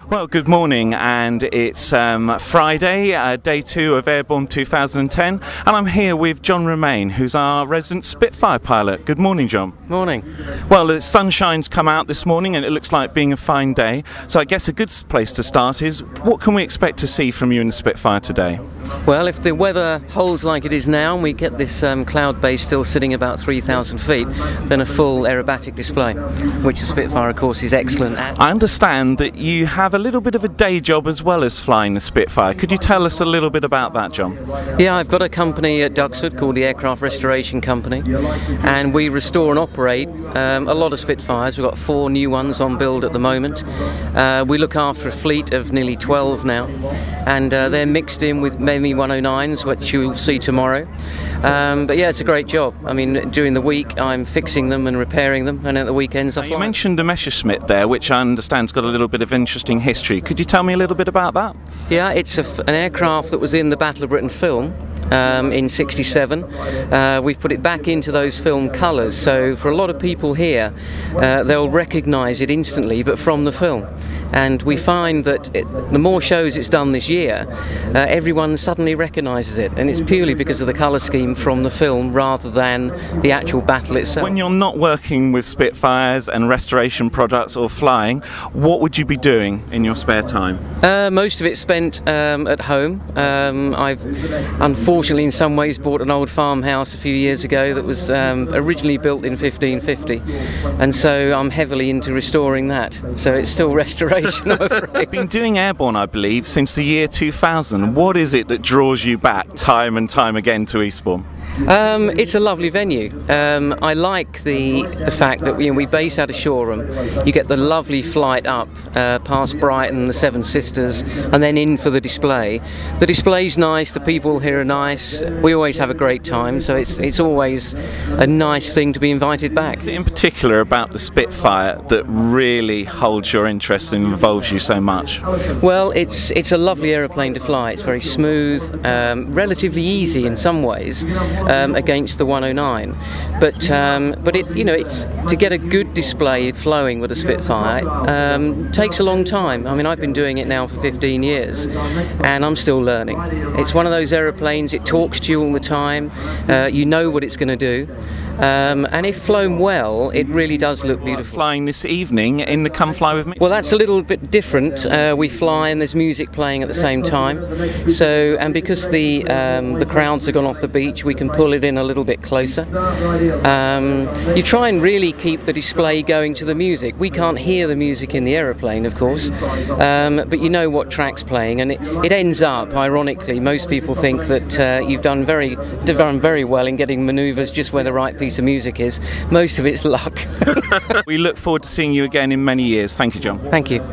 Well, good morning, and it's Friday, day 2 of Airbourne 2010, and I'm here with Romain, who's our resident Spitfire pilot. Good morning, John. Morning. Well, the sunshine's come out this morning and it looks like being a fine day, so I guess a good place to start is, what can we expect to see from you in the Spitfire today? Well, if the weather holds like it is now and we get this cloud base still sitting about 3,000 feet, then a full aerobatic display, which the Spitfire, of course, is excellent at. I understand that you have a little bit of a day job as well as flying the Spitfire. Could you tell us a little bit about that, John? Yeah, I've got a company at Duxford called the Aircraft Restoration Company, and we restore and operate a lot of Spitfires. We've got 4 new ones on build at the moment. We look after a fleet of nearly 12 now, and they're mixed in with maybe 109s, which you'll see tomorrow. But yeah, it's a great job. I mean, during the week I'm fixing them and repairing them, and at the weekends I fly. You mentioned the Messerschmitt there, which I understand's got a little bit of interesting history. Could you tell me a little bit about that? Yeah, it's an aircraft that was in the Battle of Britain film in '67. We've put it back into those film colours, so for a lot of people here, they'll recognise it instantly, but from the film. And we find that the more shows it's done this year, everyone suddenly recognises it, and it's purely because of the colour scheme from the film rather than the actual battle itself. When you're not working with Spitfires and restoration products or flying, what would you be doing in your spare time? Most of it's spent at home. I've unfortunately in some ways bought an old farmhouse a few years ago that was originally built in 1550, and so I'm heavily into restoring that, so it's still restoration. I'm afraid. You've been doing Airbourne, I believe, since the year 2000. What is it that draws you back time and time again to Eastbourne? It's a lovely venue. I like the fact that we base out of Shoreham. You get the lovely flight up past Brighton, the Seven Sisters, and then in for the display. The display's nice, the people here are nice, we always have a great time, so it's always a nice thing to be invited back. What's it in particular about the Spitfire that really holds your interest and involves you so much? Well, it's a lovely aeroplane to fly. It's very smooth, relatively easy in some ways, against the 109, but it's to get a good display flowing with a Spitfire takes a long time. I mean, I've been doing it now for 15 years and I'm still learning. It's one of those aeroplanes, it talks to you all the time, you know what it's going to do. And if flown well, it really does look beautiful. Flying this evening in the Come Fly With Me? Well, that's a little bit different. We fly and there's music playing at the same time. So, and because the crowds have gone off the beach, we can pull it in a little bit closer. You try and really keep the display going to the music. We can't hear the music in the aeroplane, of course, but you know what track's playing, and it ends up, ironically, most people think that you've done very well in getting manoeuvres just where the right piece of music is. Most of it's luck. We look forward to seeing you again in many years. Thank you, John. Thank you.